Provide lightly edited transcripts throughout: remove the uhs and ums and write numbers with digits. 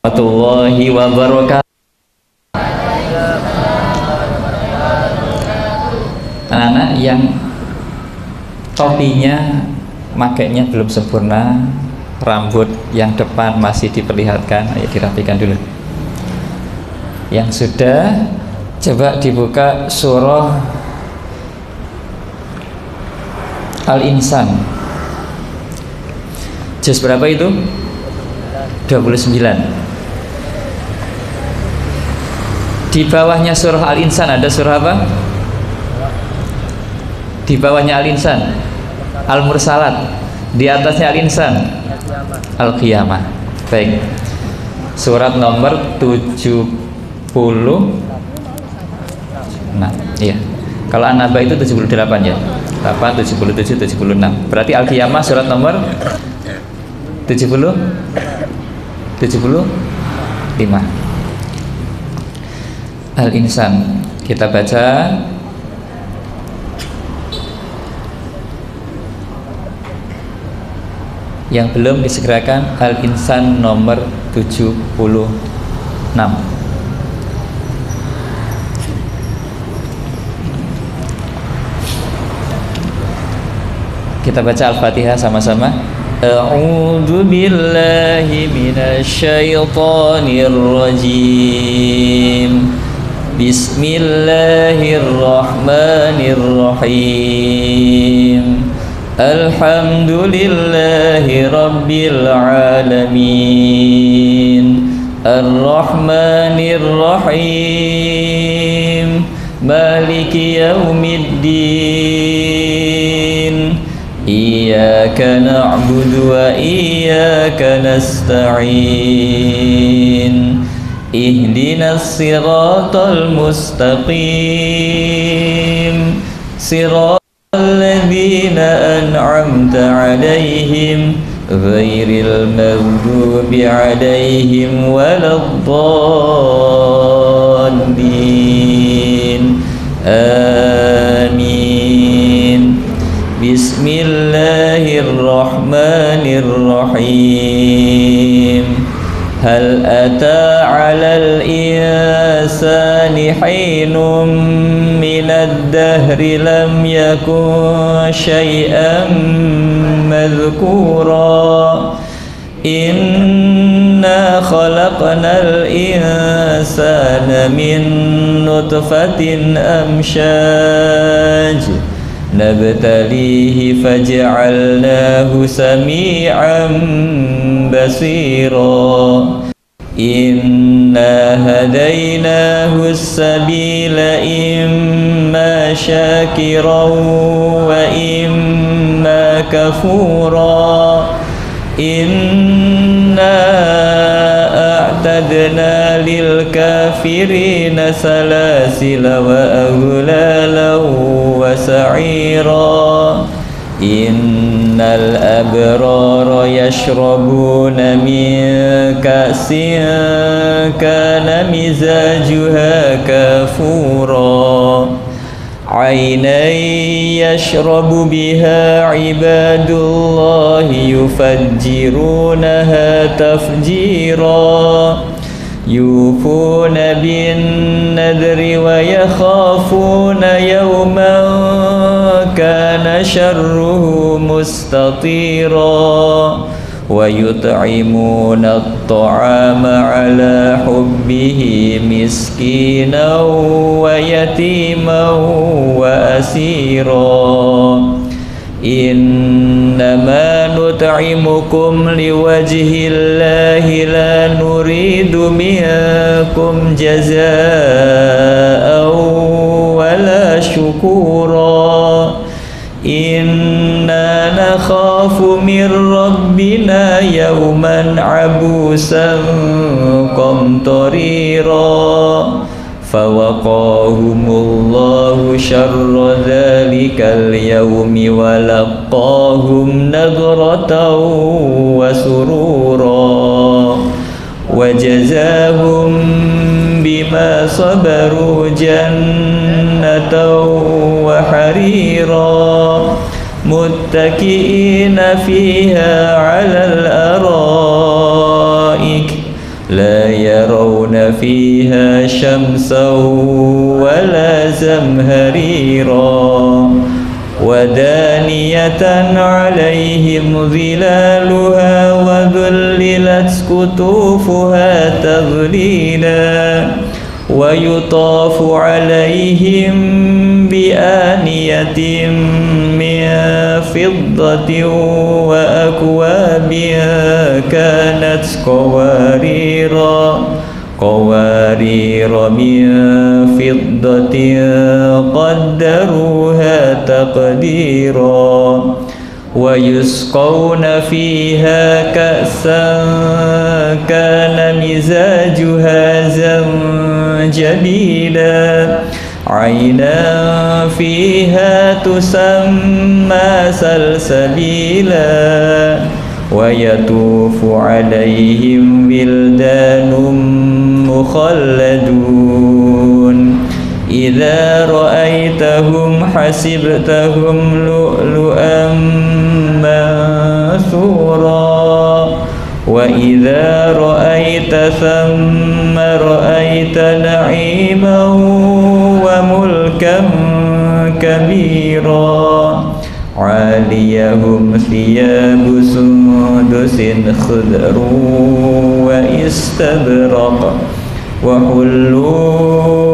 warahmatullahi wabarakatuh. Anak-anak yang topinya makainya belum sempurna, rambut yang depan masih diperlihatkan, ayo dirapikan dulu. Yang sudah, coba dibuka surah Al-Insan. Juz berapa itu? 29. Di bawahnya surah Al-Insan ada surah apa? Di bawahnya Al-Insan Al-Mursalat, di atasnya Al-Insan Al-Qiyamah. Baik. Surat nomor 70. Nah, iya. Kalau An-Naba itu 78 ya. 8, 77, 76. Berarti Al-Qiyamah surat nomor 75. Al-Insan. Kita baca. Yang belum disegerakan Al-Insan nomor 76. Kita baca Al-Fatihah sama-sama. A'udzu billahi minasyaitonir rajim. Bismillahirrahmanirrahim. Alhamdulillahi rabbil alamin. Ar-Rahmanir Rahim. Maliki yaumiddin. Iyyaka na'budu wa iyyaka nasta'in. Ihdinas siratal mustaqim. Siratal ladzina an'amta 'alaihim ghairil maghdubi 'alaihim waladdallin. Amin. Bismillahirrahmanirrahim. Hal ata 'alal insani hinum minad dahri lam yakun syai'an madhkura. Inna khalaqnal insana min nutfatin amshaj nabtalihi faj'alnahu sami'an basira. Inna hadainahu as-sabila imma syakiran wa imma kafura. Inna a'tadna lil kafirina salasila wa aghlalan wa sa'ira. Innal abrara yashrabuna min ka'sin kana mizajuha kafura. Aynan yashrabu biha ibadullahi yufajjirunaha tafjira. Yufuna bin nadri wa yakhafuna yawman kana syarruhu mustatira. Wa yut'imuna at-ta'ama ala hubbihi miskinan wa yatiman wa asira. Innama nut'imukum liwajhillahi la nuridu minkum jazaa'an wala syukura. Inna nakhafu min rabbina yawman abusan qamtarira. Fawaqahumullahu syarra dhalikal yawmi wa laqahum nadratan wa surura. Wa jazahum bima sabaru jannatan wa harira. Muttaki'ina fiha 'alal araik لا يرون فيها شمسا ولا زمهريرا ودانية عليهم ظلالها وذللت قطوفها تذليلا ويطاف عليهم بآنية من فضة وأكواب كانت قوارير من فضة قدروها تقديرا ويسقون فيها كأسا كان مزاجها زنجبيلا عينا فيها تسمى سلسبيلا ويطوف عليهم ولدان مخلدون إذا رأيتهم حسبتهم لؤلؤا منثورا وإذا رأيت ثم رأيت نعيما وملكا كبيرا عاليهم ثياب سندس خضر واستبرق وحلوا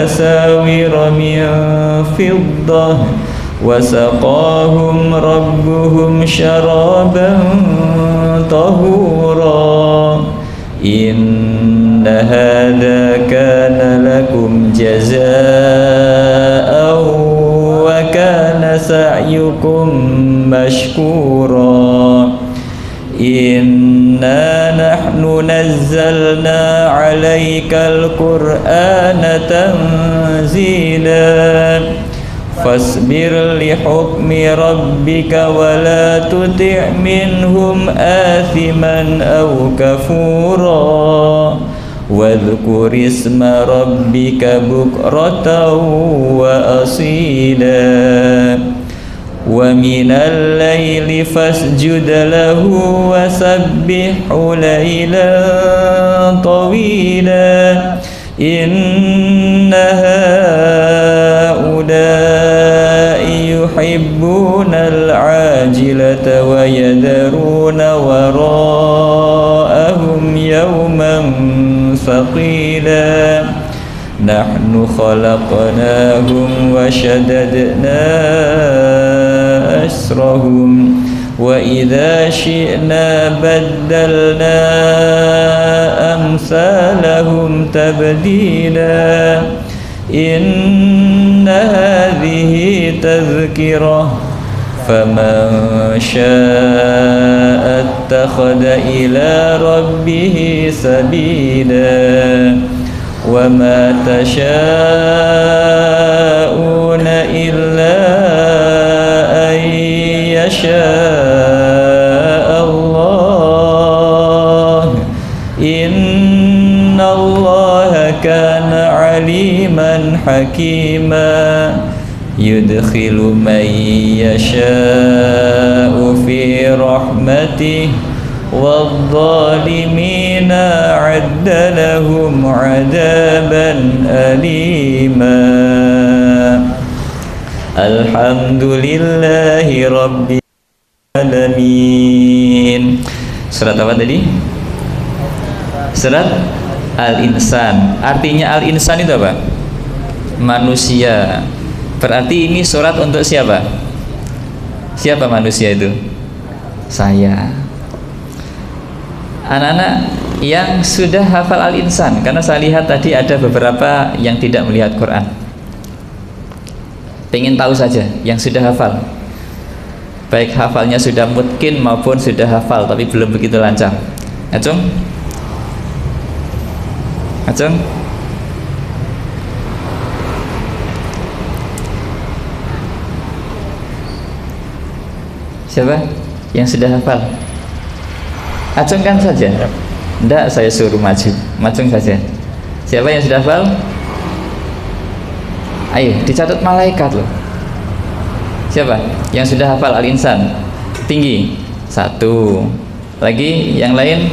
أساور من فضة وسقاهم ربهم شرابا طهورا إن هذا كان لكم جزاء وكان سعيكم مشكورا إنا نحن نزلنا عليك القرآن تنزيلا فاصبر لحكم ربك ولا تطع منهم آثما أو كفورا واذكر اسم ربك بكرة وأصيلا ومن الليل فاسجد له وسبحه ليلا طويلا إن هؤلاء يحبون العاجلة ويذرون وراءهم يوما ثقيلا نحن خلقناهم وشددنا أسرهم وإذا شئنا بدلنا أمثالهم تبديلا إن هذه تذكرة فمن شاء اتخذ إلى ربه سبيلا وما تشاءون إلا أن يشاء الله إن الله كان عليما حكيما يدخل من يشاء في رحمته والظالمين أعد لهم عذابا أليما الحمد لله رب العالمين. Surat apa tadi? Surat Al-Insan. Artinya Al-Insan itu apa? Manusia. Berarti ini surat untuk siapa? Siapa manusia itu? Saya. Anak-anak yang sudah hafal Al-Insan, karena saya lihat tadi ada beberapa yang tidak melihat Quran. Pengen tahu saja yang sudah hafal, baik hafalnya sudah mungkin maupun sudah hafal tapi belum begitu lancar. Acung? Acung? Siapa yang sudah hafal? Acungkan saja. Tidak, saya suruh maju. Macung saja. Siapa yang sudah hafal? Ayo, dicatat malaikat loh. Siapa yang sudah hafal Al-Insan? Tinggi. 1. Lagi yang lain?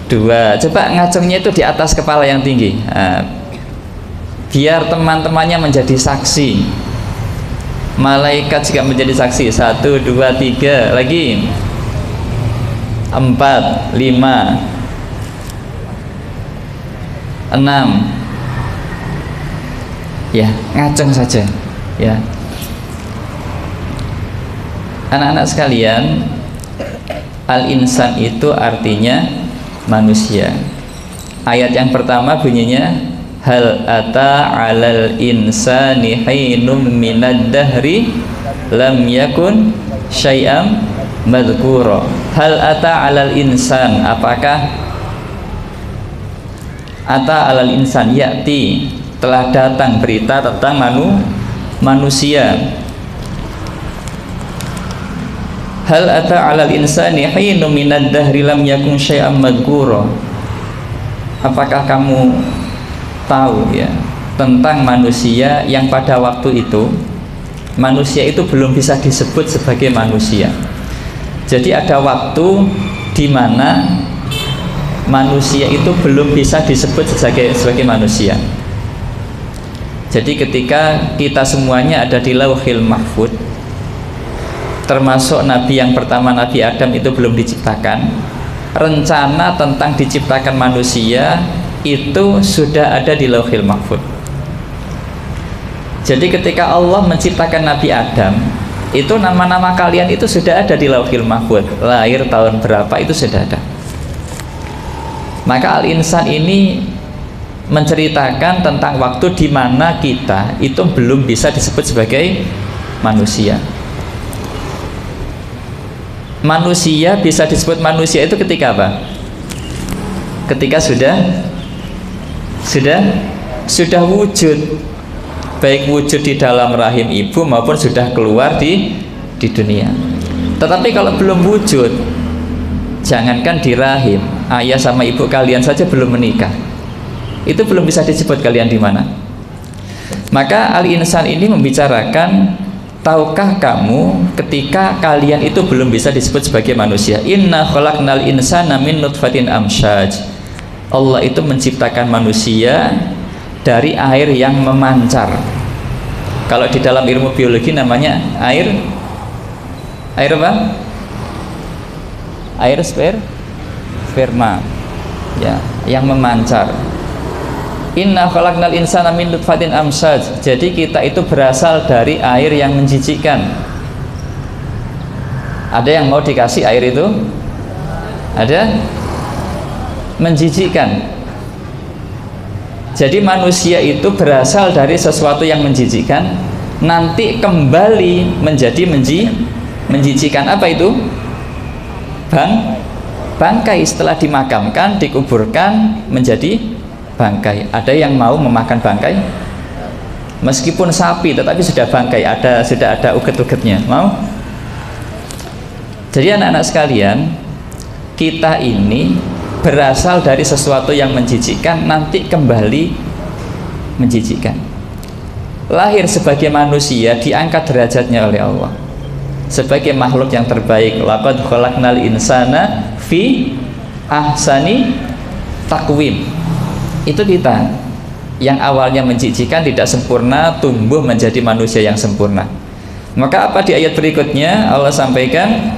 2. Coba ngacungnya itu di atas kepala yang tinggi. Nah, biar teman-temannya menjadi saksi. Malaikat juga menjadi saksi. 1, 2, 3. Lagi 4, 5, 6. Ya, ngacung saja. Ya, anak-anak sekalian, al-insan itu artinya manusia. Ayat yang pertama bunyinya hal ata 'alal insani hinum minad dahri lam yakun syai'am madhkura. Hal ata 'alal insan, apakah ata 'alal insan ya'ti, telah datang berita tentang manusia. Hal ata 'alal insani hinum minad dahri lam yakun syai'am madhkura. Apakah kamu tahu ya tentang manusia yang pada waktu itu manusia itu belum bisa disebut sebagai manusia. Jadi ada waktu di mana manusia itu belum bisa disebut sebagai manusia. Jadi ketika kita semuanya ada di Lauhil Mahfuz, termasuk Nabi yang pertama, Nabi Adam itu belum diciptakan, rencana tentang diciptakan manusia itu sudah ada di Lauhil Mahfuz. Jadi ketika Allah menciptakan Nabi Adam, itu nama-nama kalian itu sudah ada di Lauhil Mahfuz. Lahir tahun berapa itu sudah ada. Maka al-insan ini menceritakan tentang waktu di mana kita itu belum bisa disebut sebagai manusia. Manusia bisa disebut manusia itu ketika apa? Ketika sudah wujud, baik wujud di dalam rahim ibu maupun sudah keluar di dunia. Tetapi kalau belum wujud, jangankan di rahim, ayah sama ibu kalian saja belum menikah, itu belum bisa disebut kalian di mana. Maka al-insan ini membicarakan, tahukah kamu ketika kalian itu belum bisa disebut sebagai manusia? Inna khalaqnal insana min nutfatin amsyaj. Allah itu menciptakan manusia dari air yang memancar. Kalau di dalam ilmu biologi namanya air apa? Air sperma. Ya, yang memancar. Inna khalaqnal insana min nutfatin amsyaj. Jadi kita itu berasal dari air yang menjijikkan. Ada yang mau dikasih air itu? Ada? Menjijikkan. Jadi manusia itu berasal dari sesuatu yang menjijikkan, nanti kembali menjadi menjijikkan. Apa itu? Bangkai. Setelah dimakamkan, dikuburkan menjadi bangkai. Ada yang mau memakan bangkai? Meskipun sapi tetapi sudah bangkai, sudah ada uget-ugetnya. Mau? Jadi anak-anak sekalian, kita ini berasal dari sesuatu yang menjijikkan, nanti kembali menjijikkan. Lahir sebagai manusia, diangkat derajatnya oleh Allah sebagai makhluk yang terbaik. Laqad khalaqnal insana fi ahsani taqwim. Itu kita yang awalnya menjijikkan, tidak sempurna, tumbuh menjadi manusia yang sempurna. Maka apa di ayat berikutnya Allah sampaikan,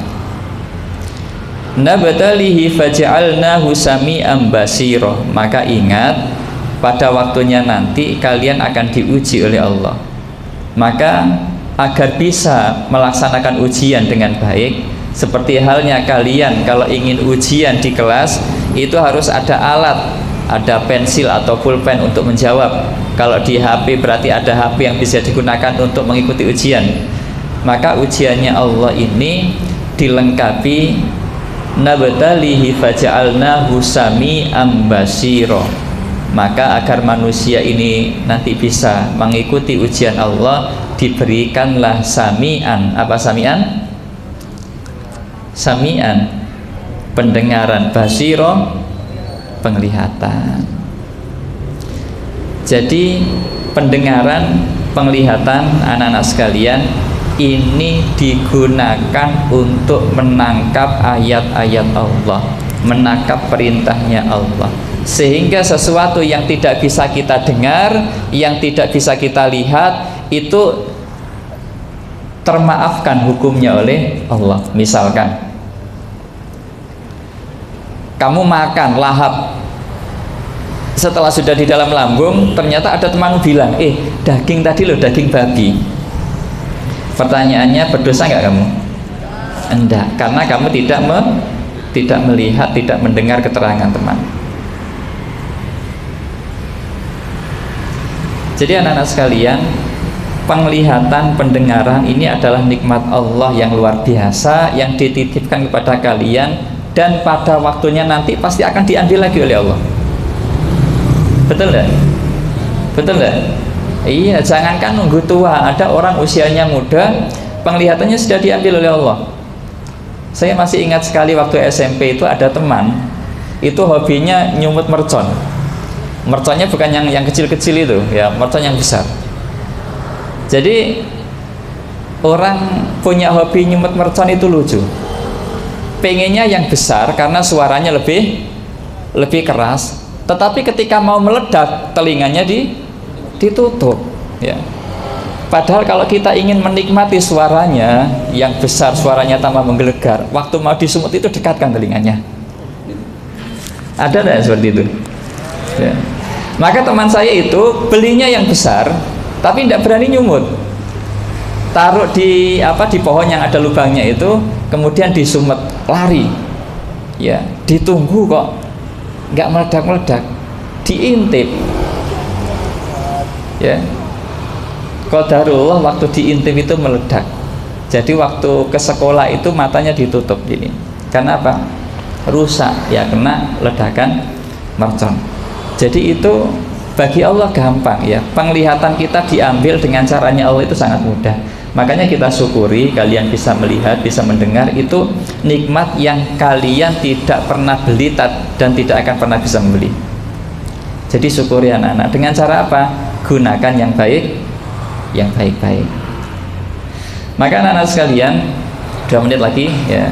nabtalihi faja'alnahu sami'an basira. Maka ingat, pada waktunya nanti kalian akan diuji oleh Allah. Maka agar bisa melaksanakan ujian dengan baik, seperti halnya kalian kalau ingin ujian di kelas, itu harus ada alat, ada pensil atau pulpen untuk menjawab. Kalau di HP berarti ada HP yang bisa digunakan untuk mengikuti ujian. Maka ujiannya Allah ini dilengkapi nabtalihi faja'alnahu sami'an basira. Maka agar manusia ini nanti bisa mengikuti ujian Allah, diberikanlah sami'an. Apa sami'an? Sami'an, pendengaran, basira, penglihatan. Jadi pendengaran, penglihatan anak-anak sekalian ini digunakan untuk menangkap ayat-ayat Allah. menangkap perintahnya Allah, sehingga sesuatu yang tidak bisa kita dengar, yang tidak bisa kita lihat, itu termaafkan hukumnya oleh Allah. Misalkan kamu makan lahap, setelah sudah di dalam lambung ternyata ada teman bilang, daging tadi loh daging babi. Pertanyaannya, berdosa nggak kamu? Enggak, karena kamu tidak melihat, tidak mendengar keterangan teman. Jadi anak-anak sekalian, penglihatan, pendengaran ini adalah nikmat Allah yang luar biasa yang dititipkan kepada kalian, dan pada waktunya nanti pasti akan diambil lagi oleh Allah. Betul nggak? Betul nggak? Iya, jangankan nunggu tua, ada orang usianya muda penglihatannya sudah diambil oleh Allah. Saya masih ingat sekali waktu SMP itu ada teman itu hobinya nyumut mercon. Merconnya bukan yang kecil-kecil itu ya, mercon yang besar. Jadi orang punya hobi nyumut mercon itu lucu, pengennya yang besar karena suaranya lebih keras, tetapi ketika mau meledak telinganya ditutup ya. Padahal kalau kita ingin menikmati suaranya yang besar, suaranya tambah menggelegar, waktu mau disumut itu dekatkan telinganya. Ada tidak seperti itu ya. Maka teman saya itu belinya yang besar tapi tidak berani nyumut, taruh di pohon yang ada lubangnya itu, kemudian disumet, lari ya, ditunggu kok nggak meledak-meledak, diintip ya. Qadarullah waktu diintip itu meledak. Jadi waktu ke sekolah itu matanya ditutup gini. Karena apa? Rusak ya, kena ledakan mercon. Jadi itu bagi Allah gampang ya. Penglihatan kita diambil dengan caranya Allah itu sangat mudah. Makanya kita syukuri kalian bisa melihat, bisa mendengar, itu nikmat yang kalian tidak pernah beli dan tidak akan pernah bisa membeli. Jadi syukuri anak-anak. Dengan cara apa? Gunakan yang baik, yang baik-baik. Maka anak-anak sekalian, 2 menit lagi ya.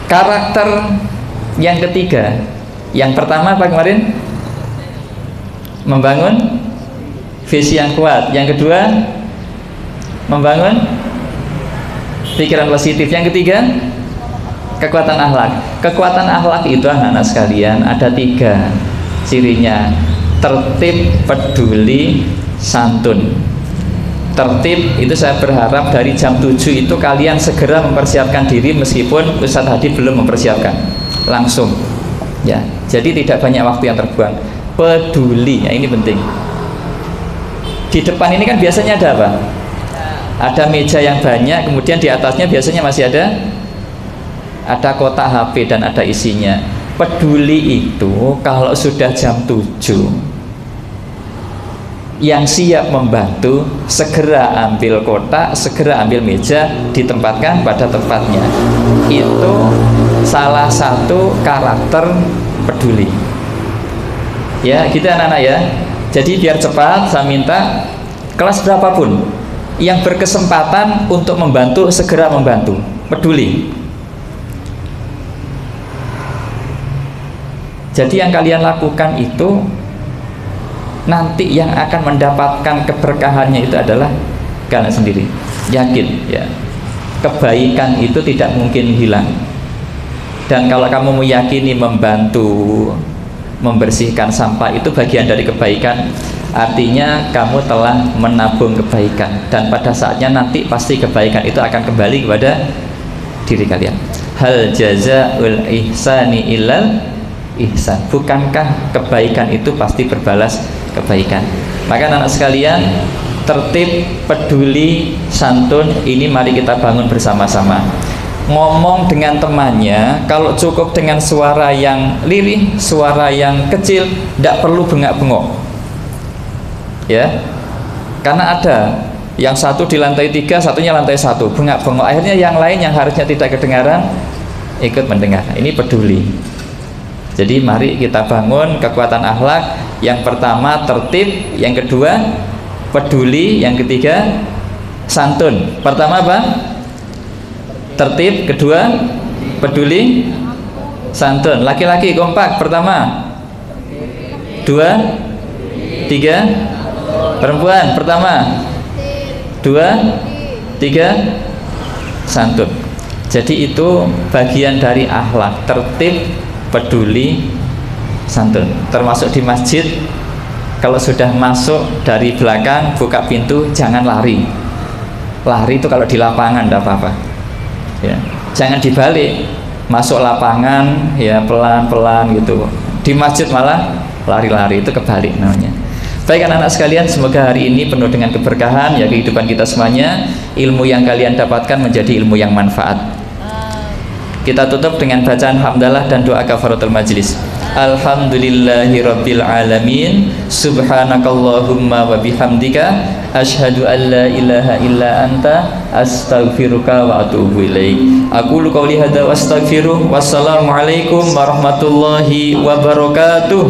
Karakter yang ketiga, yang pertama apa kemarin? Membangun visi yang kuat. Yang kedua, membangun pikiran positif. Yang ketiga, kekuatan akhlak. Kekuatan akhlak itu anak-anak sekalian ada 3 cirinya: tertib, peduli, santun. Tertib itu saya berharap dari jam 7 itu kalian segera mempersiapkan diri, meskipun Ustadz Hadi belum mempersiapkan langsung ya. Jadi tidak banyak waktu yang terbuang. Peduli ya, ini penting. Di depan ini kan biasanya ada apa? Ada meja yang banyak, kemudian di atasnya biasanya masih ada kotak HP dan ada isinya. Peduli itu kalau sudah jam 7, yang siap membantu segera ambil kotak, segera ambil meja, ditempatkan pada tempatnya. Itu salah satu karakter peduli ya, kita anak-anak ya. Jadi biar cepat, saya minta kelas berapapun yang berkesempatan untuk membantu, segera membantu, peduli. Jadi yang kalian lakukan itu nanti yang akan mendapatkan keberkahannya itu adalah kalian sendiri. Yakin ya, kebaikan itu tidak mungkin hilang. Dan kalau kamu meyakini membantu membersihkan sampah itu bagian dari kebaikan, artinya kamu telah menabung kebaikan, dan pada saatnya nanti pasti kebaikan itu akan kembali kepada diri kalian. Hal jazaul ihsani illal ihsan. Bukankah kebaikan itu pasti berbalas kebaikan? Maka anak sekalian, tertib, peduli, santun ini mari kita bangun bersama-sama. Ngomong dengan temannya, kalau cukup dengan suara yang lirih, suara yang kecil, tidak perlu bengak-bengok ya. Karena ada yang satu di lantai 3, satunya lantai 1, bengak-bengok, akhirnya yang lain yang harusnya tidak kedengaran ikut mendengar. Ini peduli. Jadi mari kita bangun kekuatan akhlak. Yang pertama tertib, yang kedua peduli, yang ketiga santun. Pertama apa? tertib. Kedua, peduli santun. Laki-laki kompak. Pertama, dua, tiga. Perempuan pertama, dua, tiga, santun. Jadi itu bagian dari akhlak, tertib, peduli, santun. Termasuk di masjid, kalau sudah masuk dari belakang buka pintu jangan lari. Lari itu kalau di lapangan tidak apa-apa ya. Jangan dibalik, masuk lapangan ya pelan-pelan gitu. Di masjid malah lari-lari, itu kebalik namanya. Baik anak-anak sekalian, semoga hari ini penuh dengan keberkahan ya kehidupan kita semuanya. Ilmu yang kalian dapatkan menjadi ilmu yang manfaat. Kita tutup dengan bacaan hamdalah dan doa kafaratul majlis. Alhamdulillahirabbil alamin. Subhanakallahumma wa bihamdika asyhadu an la ilaha illa anta astaghfiruka wa atubu ilaik. Aqulu qouli hadza wa astaghfiruh. Wassalamualaikum warahmatullahi wabarakatuh.